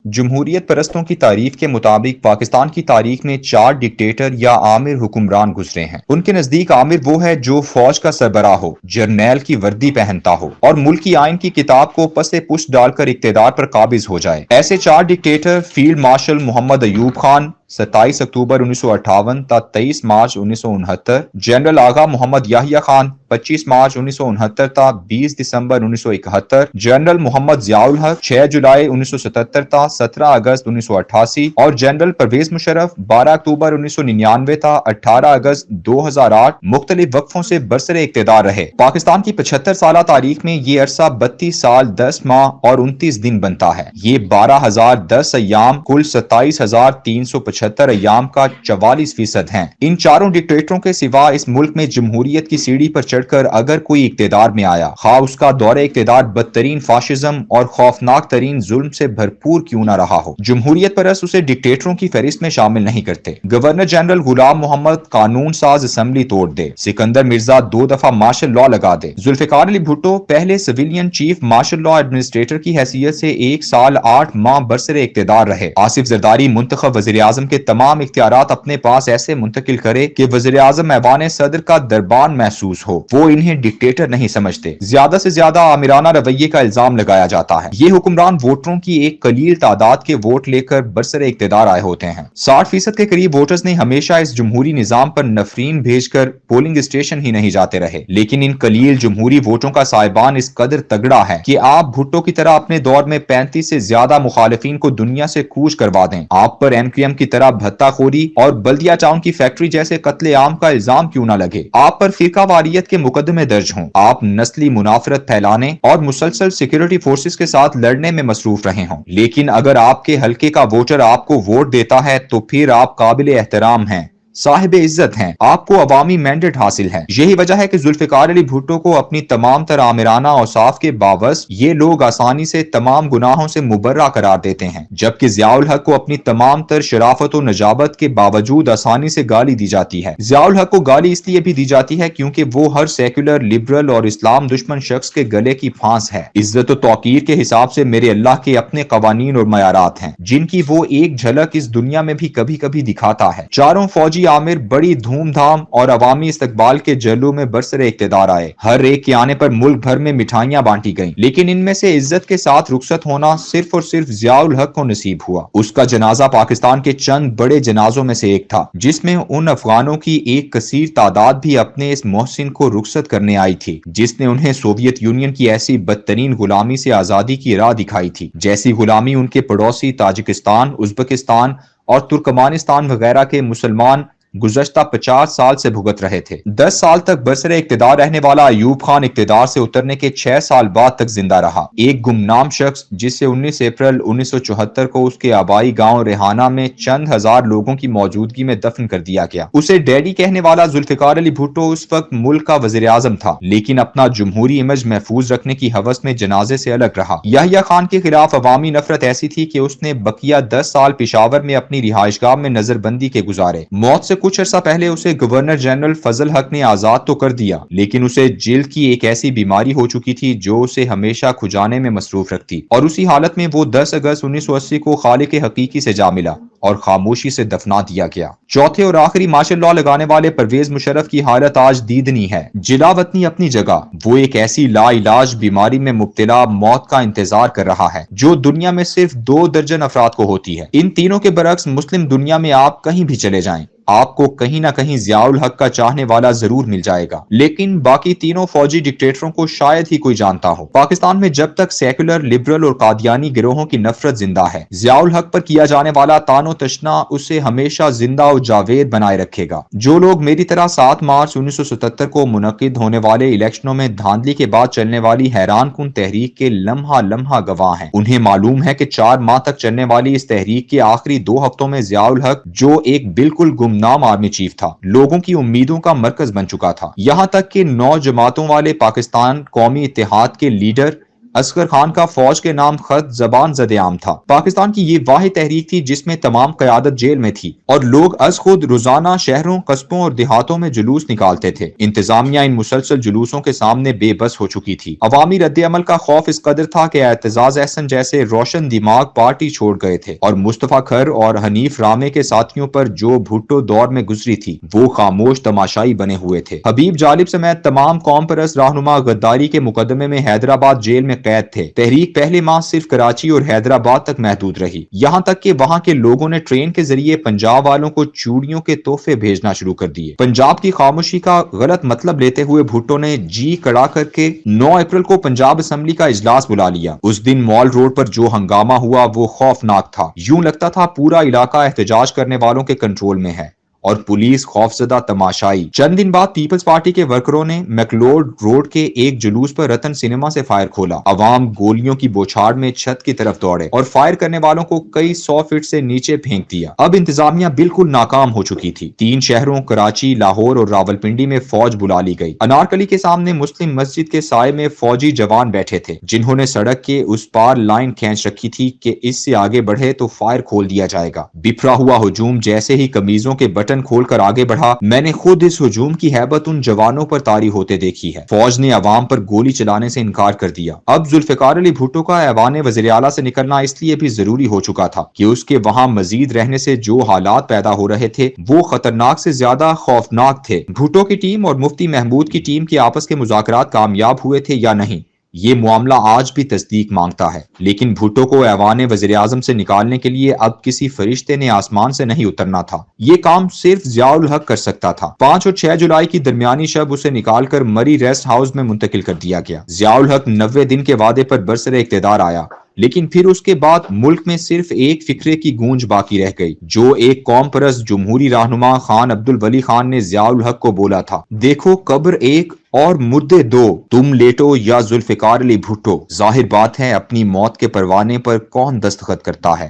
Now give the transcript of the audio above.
جمہوریت پرستوں کی تعریف کے مطابق پاکستان کی تاریخ میں 4 ڈکٹیٹر یا عامر حکمران گزرے ہیں۔ ان کے نزدیک عامر وہ ہے جو فوج کا سربراہ ہو، جرنیل کی وردی پہنتا ہو اور ملک کی آئین کی کتاب کو پس پشت ڈال کر اقتدار پر قابض ہو جائے۔ ایسے 4 ڈکٹیٹر فیلڈ مارشل محمد ایوب خان 27 اکتوبر 1958 تا 23 مارچ 1969، جنرل آغا محمد یحییٰ خان 25 مارچ 1969 تا 20 دسمبر 1971، جنرل محمد ضیاء الحق 6 جولائی 1977 تا 17 اگست 1988 اور جنرل پرویز مشرف 12 اکتوبر 1999 تا 18 اگست 2008 مختلف وقفوں سے برسر اقتدار رہے۔ پاکستان کی 75 سالہ تاریخ میں یہ عرصہ 32 سال 10 ماہ اور 29 دن بنتا ہے۔ یہ 12,010 ایام کل 27,375 ایام کا 44% ہیں۔ ان چاروں ڈکٹیٹروں کے سوا اس ملک میں جمہوریت کی سیڑھی پر چڑھ کر اگر کوئی اقتدار میں آیا، خواہ اس کا دور اقتدار بدترین فاشزم اور خوفناک ترین ظلم سے بھرپور کیوں نہ رہا ہو، جمہوریت پرست اسے ڈکٹیٹروں کی فہرست میں شامل نہیں کرتے۔ گورنر جنرل غلام محمد قانون ساز اسمبلی توڑ دے، سکندر مرزا 2 دفعہ مارشل لاء لگا دے، ذوالفقار علی بھٹو پہلے civilian chief marshal law administrator کی حیثیت سے 1 سال 8 ماہ برسر اقتدار رہے، آصف زرداری منتخب وزیر اعظم کے تمام اختیارات اپنے پاس ایسے منتقل کرے کہ وزیر اعظم ایوان صدر کا دربان محسوس ہو، وہ انہیں ڈکٹیٹر نہیں سمجھتے، زیادہ سے زیادہ آمرانہ رویے کا الزام لگایا جاتا ہے۔ یہ حکمران ووٹروں کی ایک قلیل تعداد کے ووٹ لے کر برسر اقتدار آئے ہوتے ہیں۔ 60% کے قریب ووٹرز نے ہمیشہ اس جمہوری نظام پر نفرین بھیج کر پولنگ اسٹیشن ہی نہیں جاتے رہے، لیکن ان قلیل جمہوری ووٹوں کا سائبان اس قدر تگڑا ہے کہ آپ بھٹو کی طرح اپنے دور میں 35 سے زیادہ مخالفین کو دنیا سے کوچ کروا دیں، آپ پر ایم کیو ایم کی طرح بھتہ خوری اور بلدیہ ٹاؤن کی فیکٹری جیسے قتل عام کا الزام کیوں نہ لگے، آپ پر فرقہ واریت کے مقدمے درج ہوں، آپ نسلی منافرت پھیلانے اور مسلسل سیکیورٹی فورسز کے ساتھ لڑنے میں مصروف رہے ہوں، لیکن اگر آپ کے حلقے کا ووٹر آپ کو ووٹ دیتا ہے تو پھر آپ قابل احترام ہیں، صاحب عزت ہیں، آپ کو عوامی مینڈیٹ حاصل ہے۔ یہی وجہ ہے کہ ذوالفقار علی بھٹو کو اپنی تمام تر آمرانہ اوصاف کے باوجود یہ لوگ آسانی سے تمام گناہوں سے مبرہ قرار دیتے ہیں، جبکہ ضیاء الحق کو اپنی تمام تر شرافت و نجابت کے باوجود آسانی سے گالی دی جاتی ہے۔ ضیاء الحق کو گالی اس لیے بھی دی جاتی ہے کیونکہ وہ ہر سیکولر، لبرل اور اسلام دشمن شخص کے گلے کی پھانس ہے۔ عزت و توقیر کے حساب سے میرے اللہ کے اپنے قوانین اور معیارات ہیں، جن کی وہ ایک جھلک اس دنیا میں بھی کبھی کبھی دکھاتا ہے۔ چاروں فوجی عامر بڑی دھوم دھام اور عوامی استقبال کے جلووں میں برسر اقتدار آئے، ہر ایک کے آنے پر ملک بھر میں مٹھائیاں بانٹی گئیں، لیکن ان میں سے عزت کے ساتھ رخصت ہونا صرف اور صرف ضیاء الحق کو نصیب ہوا۔ اس کا جنازہ پاکستان کے چند بڑے جنازوں میں سے ایک تھا، جس میں ان افغانوں کی ایک کثیر تعداد بھی اپنے اس محسن کو رخصت کرنے آئی تھی جس نے انہیں سوویت یونین کی ایسی بدترین غلامی سے آزادی کی راہ دکھائی تھی، جیسی غلامی ان کے پڑوسی تاجکستان، ازبکستان اور ترکمانستان وغیرہ کے مسلمان گزشتہ 50 سال سے بھگت رہے تھے۔ 10 سال تک برسر اقتدار رہنے والا ایوب خان اقتدار سے اترنے کے 6 سال بعد تک زندہ رہا، ایک گمنام شخص جسے 19 اپریل 1974 کو اس کے آبائی گاؤں ریحانہ میں چند ہزار لوگوں کی موجودگی میں دفن کر دیا گیا۔ اسے ڈیڈی کہنے والا ذوالفقار علی بھٹو اس وقت ملک کا وزیر اعظم تھا، لیکن اپنا جمہوری امیج محفوظ رکھنے کی ہوس میں جنازے سے الگ رہا۔ یحییٰ خان کے خلاف عوامی نفرت ایسی تھی کہ اس نے بقیہ 10 سال پشاور میں اپنی رہائش گاہ میں نظر بندی کے گزارے۔ موت سے کچھ عرصہ پہلے اسے گورنر جنرل فضل حق نے آزاد تو کر دیا، لیکن اسے جلد کی ایک ایسی بیماری ہو چکی تھی جو اسے ہمیشہ کھجانے میں مصروف رکھتی، اور اسی حالت میں وہ 10 اگست 1980 کو خالق حقیقی سے جا ملا اور خاموشی سے دفنا دیا گیا۔ چوتھے اور آخری مارشل لاء لگانے والے پرویز مشرف کی حالت آج دیدنی ہے۔ جلا وطنی اپنی جگہ، وہ ایک ایسی لا علاج بیماری میں مبتلا موت کا انتظار کر رہا ہے جو دنیا میں صرف 2 درجن افراد کو ہوتی ہے۔ ان تینوں کے برعکس مسلم دنیا میں آپ کہیں بھی چلے جائیں، آپ کو کہیں نہ کہیں ضیاء الحق کا چاہنے والا ضرور مل جائے گا، لیکن باقی تینوں فوجی ڈکٹیٹروں کو شاید ہی کوئی جانتا ہو۔ پاکستان میں جب تک سیکولر، لبرل اور قادیانی گروہوں کی نفرت زندہ ہے، ضیاء الحق پر کیا جانے والا تان و تشنا اسے ہمیشہ زندہ و جاوید بنائے رکھے گا۔ جو لوگ میری طرح 7 مارچ 1977 کو منعقد ہونے والے الیکشنوں میں دھاندلی کے بعد چلنے والی حیران کن تحریک کے لمحہ لمحہ گواہ ہیں، انہیں معلوم ہے کہ 4 ماہ تک چلنے والی اس تحریک کے آخری 2 ہفتوں میں ضیاء الحق، جو ایک بالکل گمنام آرمی چیف تھا، لوگوں کی امیدوں کا مرکز بن چکا تھا، یہاں تک کہ 9 جماعتوں والے پاکستان قومی اتحاد کے لیڈر اصغر خان کا فوج کے نام خط زبان زد عام تھا۔ پاکستان کی یہ واحد تحریک تھی جس میں تمام قیادت جیل میں تھی اور لوگ از خود روزانہ شہروں، قصبوں اور دیہاتوں میں جلوس نکالتے تھے۔ انتظامیہ ان مسلسل جلوسوں کے سامنے بے بس ہو چکی تھی۔ عوامی رد عمل کا خوف اس قدر تھا کہ اعتزاز احسن جیسے روشن دماغ پارٹی چھوڑ گئے تھے اور مصطفیٰ کھر اور حنیف رامے کے ساتھیوں پر جو بھٹو دور میں گزری تھی وہ خاموش تماشائی بنے ہوئے تھے۔ حبیب جالب سمیت تمام قوم پرست رہنما غداری کے مقدمے میں حیدرآباد جیل میں قید تھے۔ تحریک پہلے ماہ صرف کراچی اور حیدرآباد تک محدود رہی، یہاں تک کہ وہاں کے لوگوں نے ٹرین کے ذریعے پنجاب والوں کو چوڑیوں کے تحفے بھیجنا شروع کر دیے۔ پنجاب کی خاموشی کا غلط مطلب لیتے ہوئے بھٹو نے جی کڑا کر کے 9 اپریل کو پنجاب اسمبلی کا اجلاس بلا لیا۔ اس دن مال روڈ پر جو ہنگامہ ہوا وہ خوفناک تھا۔ یوں لگتا تھا پورا علاقہ احتجاج کرنے والوں کے کنٹرول میں ہے اور پولیس خوفزدہ تماشائی۔ چند دن بعد پیپلز پارٹی کے ورکروں نے میکلوڈ روڈ کے ایک جلوس پر رتن سنیما سے فائر کھولا۔ عوام گولیوں کی بوچھاڑ میں چھت کی طرف دوڑے اور فائر کرنے والوں کو کئی 100 فٹ سے نیچے پھینک دیا۔ اب انتظامیہ بالکل ناکام ہو چکی تھی۔ 3 شہروں کراچی، لاہور اور راولپنڈی میں فوج بلا لی گئی۔ انارکلی کے سامنے مسلم مسجد کے سائے میں فوجی جوان بیٹھے تھے جنہوں نے سڑک کے اس پار لائن کھینچ رکھی تھی کہ اس سے آگے بڑھے تو فائر کھول دیا جائے گا۔ بکھرا ہوا ہجوم جیسے ہی قمیضوں کے بٹن کھول کر آگے بڑھا، میں نے خود اس ہجوم کی ہیبت ان جوانوں پر طاری ہوتے دیکھی ہے۔ فوج نے عوام پر گولی چلانے سے انکار کر دیا۔ اب ذوالفقار علی بھٹو کا ایوان وزیر اعلیٰ سے نکلنا اس لیے بھی ضروری ہو چکا تھا کہ اس کے وہاں مزید رہنے سے جو حالات پیدا ہو رہے تھے وہ خطرناک سے زیادہ خوفناک تھے۔ بھٹو کی ٹیم اور مفتی محمود کی ٹیم کے آپس کے مذاکرات کامیاب ہوئے تھے یا نہیں، یہ معاملہ آج بھی تصدیق مانگتا ہے، لیکن بھٹو کو ایوان وزیر اعظم سے نکالنے کے لیے اب کسی فرشتے نے آسمان سے نہیں اترنا تھا۔ یہ کام صرف ضیاء الحق کر سکتا تھا۔ 5 اور 6 جولائی کی درمیانی شب اسے نکال کر مری ریسٹ ہاؤس میں منتقل کر دیا گیا۔ ضیاء الحق 90 دن کے وعدے پر برسر اقتدار آیا، لیکن پھر اس کے بعد ملک میں صرف ایک فکرے کی گونج باقی رہ گئی جو ایک قوم پرست جمہوری رہنما خان عبدالولی خان نے ضیاء الحق کو بولا تھا: دیکھو قبر ایک اور مردے دو، تم لیٹو یا ذوالفقار علی بھٹو، ظاہر بات ہے اپنی موت کے پروانے پر کون دستخط کرتا ہے۔